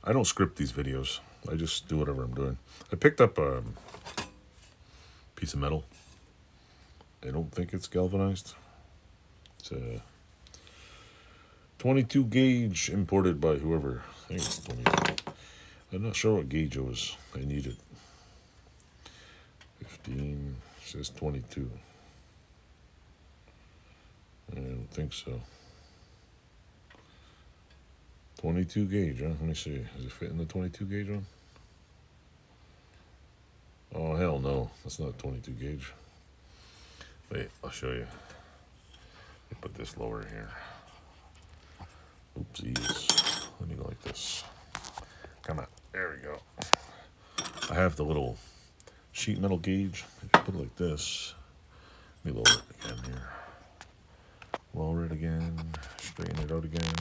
I don't script these videos. I just do whatever I'm doing. I picked up a piece of metal. I don't think it's galvanized. It's a 22 gauge imported by whoever. I think it's 22. I'm not sure what gauge it was. I needed 15. Says 22. I don't think so. 22 gauge, huh? Let me see. Does it fit in the 22 gauge one? Oh, hell no. That's not a 22 gauge. Wait, I'll show you. Let me put this lower here. Oopsies. Let me go like this. Come on. There we go. I have the little sheet metal gauge. If you put it like this, let me lower it again here. Lower it again. Straighten it out again.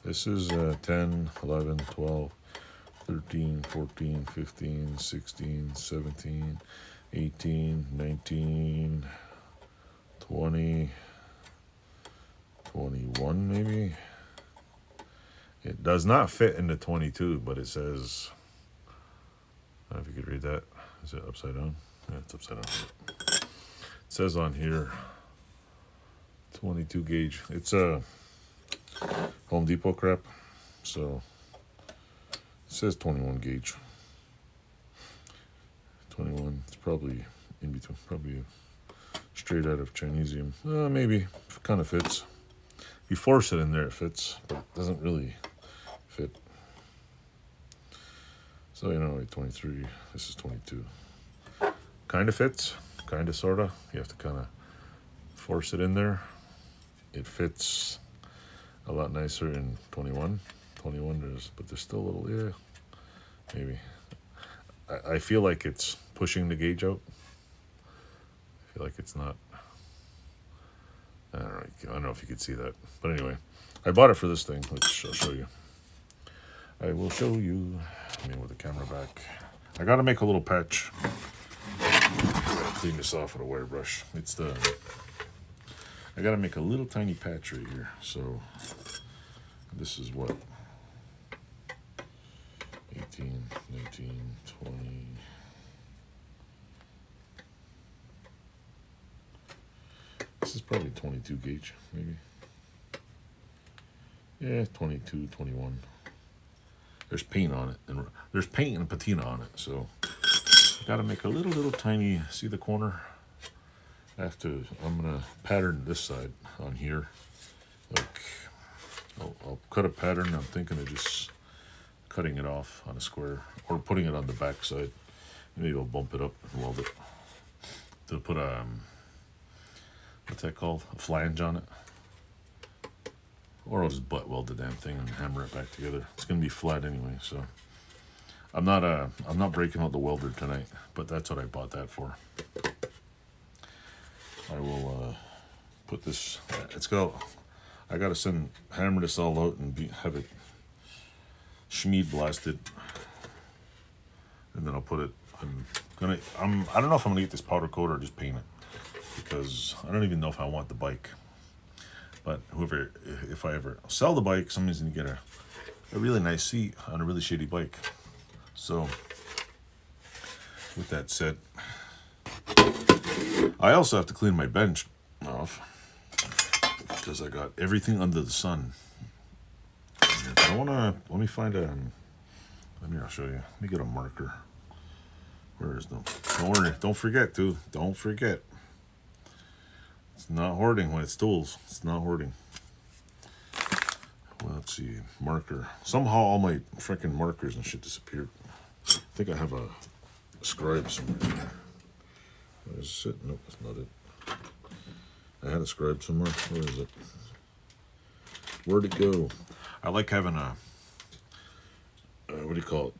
This is 10, 11, 12, 13, 14, 15, 16, 17, 18, 19, 20, 21 maybe. It does not fit into 22, but it says, I don't know if you could read that. Is it upside down? Yeah, it's upside down. It says on here, 22 gauge. It's a Home Depot crap, so it says 21 gauge. 21. It's probably in between. Probably straight out of Chinesium. Maybe. It kind of fits. If you force it in there, it fits, but it doesn't really fit. So, you know, 23. This is 22. Kind of fits. Kind of, sort of. You have to kind of force it in there. It fits a lot nicer in 21. 21 but there's still a little, yeah, maybe. I feel like it's pushing the gauge out. I feel like it's not. I don't know if you could see that. But anyway, I bought it for this thing, which I'll show you. I will show you. I mean, with the camera back. I got to make a little patch. Clean this off with a wire brush. I got to make a little tiny patch right here. So this is what? 18, 19, 20. This is probably 22 gauge, maybe. Yeah, 22, 21. There's paint on it, and there's paint and patina on it, so got to make a little tiny. See the corner? I'm gonna pattern this side on here. Like, I'll cut a pattern. I'm thinking of just cutting it off on a square or putting it on the back side. Maybe I'll bump it up and weld it to put a what's that called? A flange on it. Or I'll just butt weld the damn thing and hammer it back together. It's gonna be flat anyway, so I'm not breaking out the welder tonight, but that's what I bought that for. I will put this. I gotta hammer this all out and have it schmied blasted, and then I'll put it. I don't know if I'm gonna get this powder coat or just paint it, because I don't even know if I want the bike. But if I ever sell the bike, somebody's gonna get a really nice seat on a really shitty bike. So, with that said, I also have to clean my bench off because I got everything under the sun. Let me find I'll show you. Let me get a marker. Where is them? Don't worry, don't forget. It's not hoarding when it's tools. It's not hoarding. Well, let's see. Marker. Somehow all my freaking markers and shit disappeared. I think I have a scribe somewhere. Where is it? Nope, that's not it. I had a scribe somewhere. Where is it? Where'd it go? I like having a what do you call it?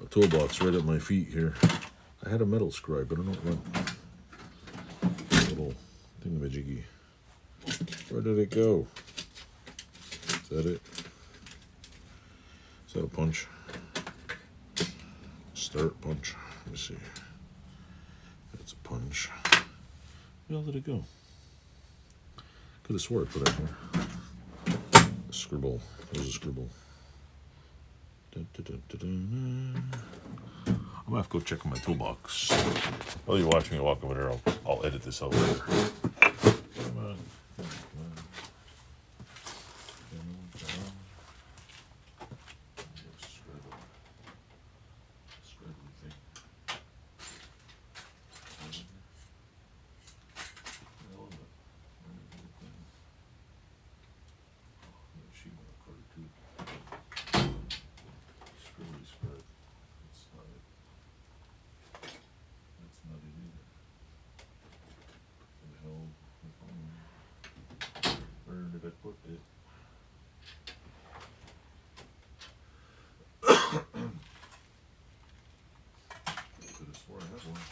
A toolbox right at my feet here. I had a metal scribe, but I don't know what. Little thingamajiggy. Where did it go? Is that it? Is that a punch? Start punch. Let me see. That's a punch. Where did it go? Could have swore I put it here. A scribble. There's a scribble. I'm gonna have to go check on my toolbox. While you watch me walk over there, I'll edit this out later. Come on. Where did I put it? Could have swore I had one.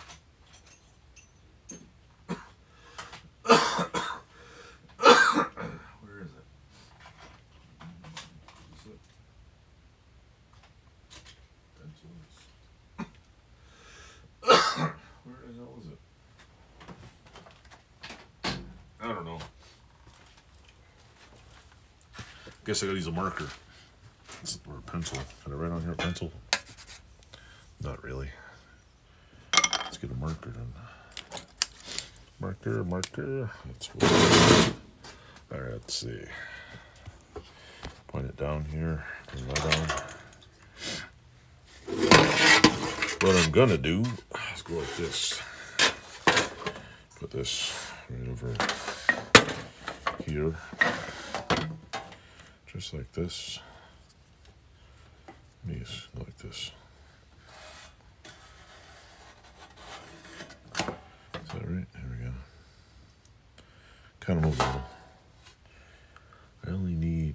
Where is it? Is it? Pencils. Where the hell is it? I don't know. Guess I gotta use a marker. Or a pencil. Can I write on here a pencil? Not really. Let's get a marker then. Marker. Alright, let's see. Point it down here. Bring that on. What I'm gonna do is go like this. Put this right over here. Just like this. These go like this. Is that right? There we go. Kind of move a little. I only need,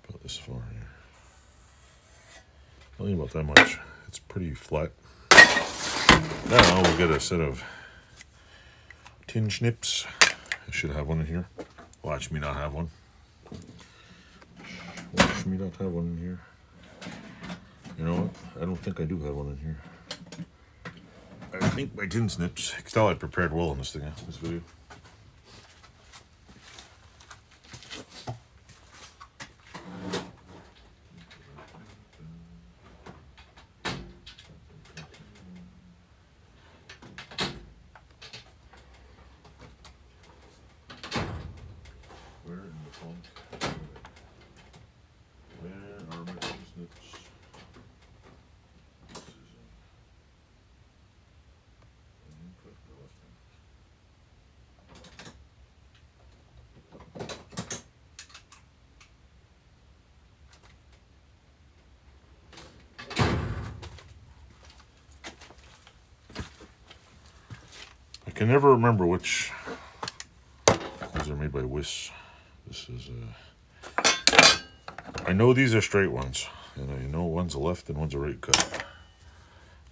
about this far here. Only about that much. It's pretty flat. Now we'll get a set of tin snips. I should have one in here. Watch me not have one. Watch me not have one in here. You know what? I don't think I do have one in here. I think my tin snips. You can tell I prepared well on this thing, this video. Where in the font? Where are my tin snips? This is an input or left hand. I can never remember which. These are made by Wiss. This is I know these are straight ones, and I know one's a left and one's a right cut.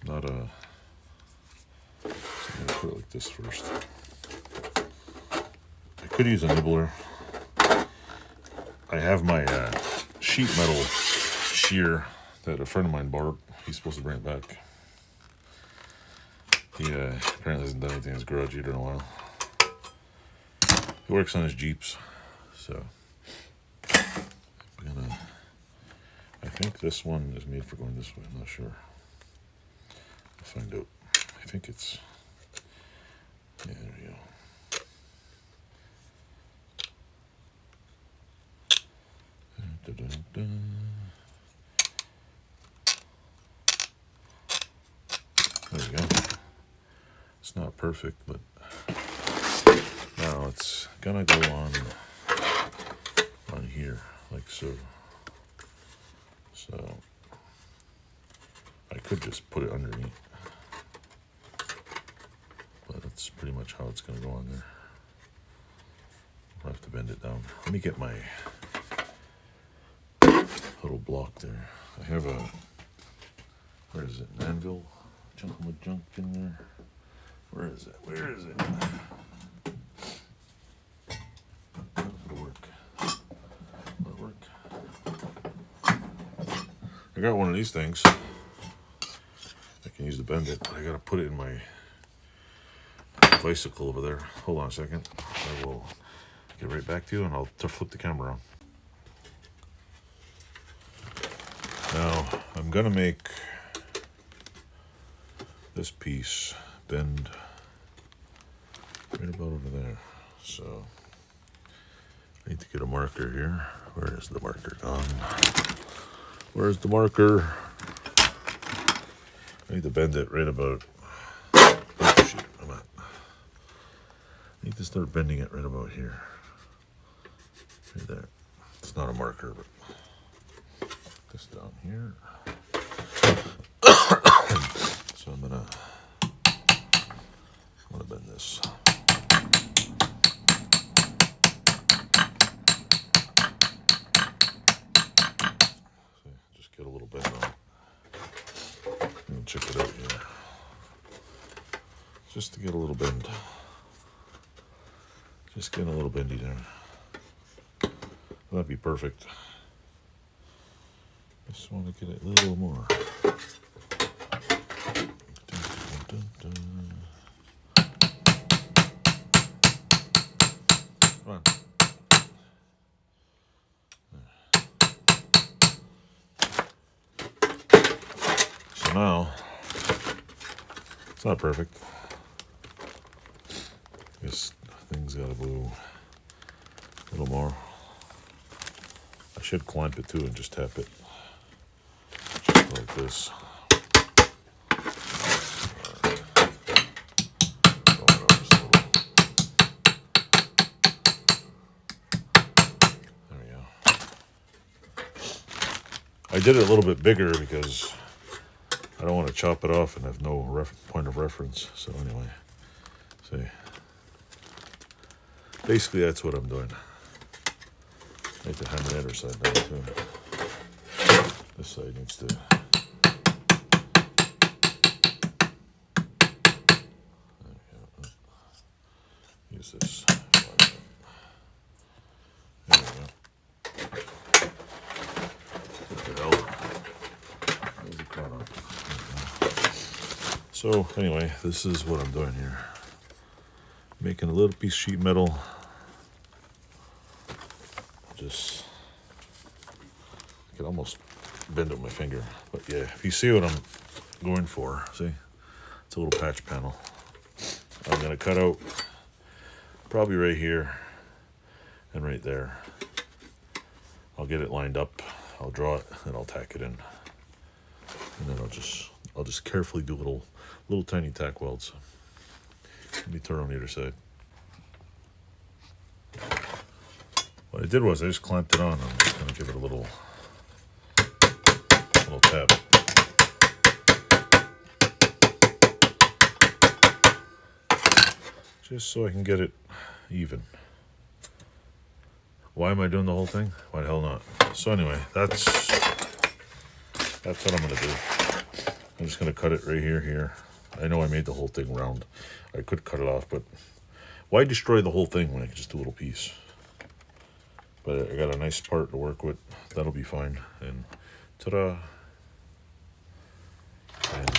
Not a. So I'm gonna put it like this first. I could use a nibbler. I have my sheet metal shear that a friend of mine borrowed. He's supposed to bring it back. He apparently hasn't done anything in his garage either in a while. He works on his Jeeps, so I'm gonna. I think this one is made for going this way. I'm not sure. I'll find out. I think it's. Yeah, there we go. Dun, dun, dun. There we go. It's not perfect, but now it's gonna go on here, like so. So I could just put it underneath, but that's pretty much how it's gonna go on there. I'll have to bend it down. Let me get my little block there. I have a, where is it, an anvil? Chunk of junk in there. Where is it? Where is it? It'll work. Will it work? I got one of these things. I can use to bend it, but I gotta put it in my bicycle over there. Hold on a second. I will get right back to you, and I'll flip the camera on. gonna make this piece bend right about over there. So I need to get a marker here. Where is the marker gone? Where's the marker? I need to bend it right about. Oh shit, I'm at. I need to start bending it right about here. Right there. It's not a marker, but this down here. So I'm gonna bend this. See, just get a little bend on it. And check it out here. Just to get a little bend. Just getting a little bendy there. That'd be perfect. Just want to get it a little more. Come on. So now, it's not perfect. This thing's got to go a little more. I should clamp it too and just tap it. Just like this. There we go. I did it a little bit bigger because I don't want to chop it off and have no point of reference. So anyway, see. Basically, that's what I'm doing. I need to hammer the other side down too. This side needs to. There we go. Use this. There we go. What the hell? Where's the caught on? So anyway, this is what I'm doing here. Making a little piece of sheet metal. Just, I could almost bend it with my finger. But yeah, if you see what I'm going for, see? It's a little patch panel. I'm gonna cut out probably right here and right there. I'll get it lined up, I'll draw it, and I'll tack it in. And then I'll just carefully do little tiny tack welds. Let me turn on the other side. What I did was I just clamped it on. I'm just going to give it a little tap. Just so I can get it even. Why am I doing the whole thing? Why the hell not? So anyway, that's what I'm going to do. I'm just going to cut it right here. I know I made the whole thing round. I could cut it off, but why destroy the whole thing when I can just do a little piece? But I got a nice part to work with. That'll be fine. And ta-da! And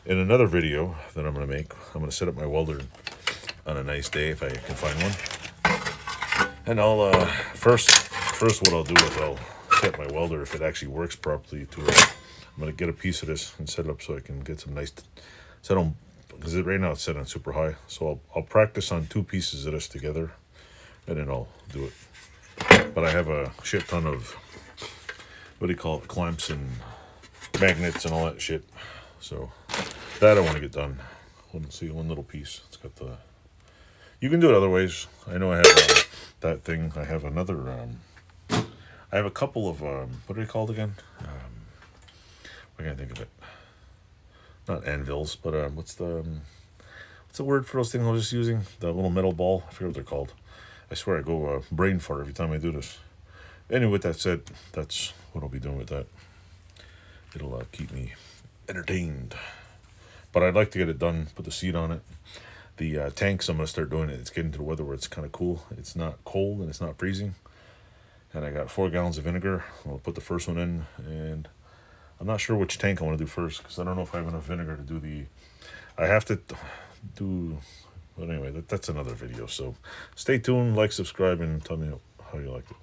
in another video that I'm going to make, I'm going to set up my welder on a nice day if I can find one. And I'll first what I'll do is I'll set my welder if it actually works properly to it. I'm going to get a piece of this and set it up so I can get some nice set on, because right now it's set on super high. So I'll practice on 2 pieces of this together and then I'll do it. But I have a shit ton of, what do you call it, clamps and magnets and all that shit. So that I want to get done. Let's see, one little piece. It's got the, you can do it other ways. I know I have that thing. I have another, I have a couple of, what are they called again? I can't think of it. Not anvils, but what's the word for those things I was just using? The little metal ball. I forget what they're called. I swear I go brain fart every time I do this. Anyway, with that said, that's what I'll be doing with that. It'll keep me entertained. But I'd like to get it done, put the seat on it. The tanks, I'm going to start doing it. It's getting to the weather where it's kind of cool. It's not cold and it's not freezing. And I got 4 gallons of vinegar. I'll put the first one in. And I'm not sure which tank I want to do first, because I don't know if I have enough vinegar to do the... I have to do... But anyway, that's another video. So stay tuned, like, subscribe, and tell me how you like it.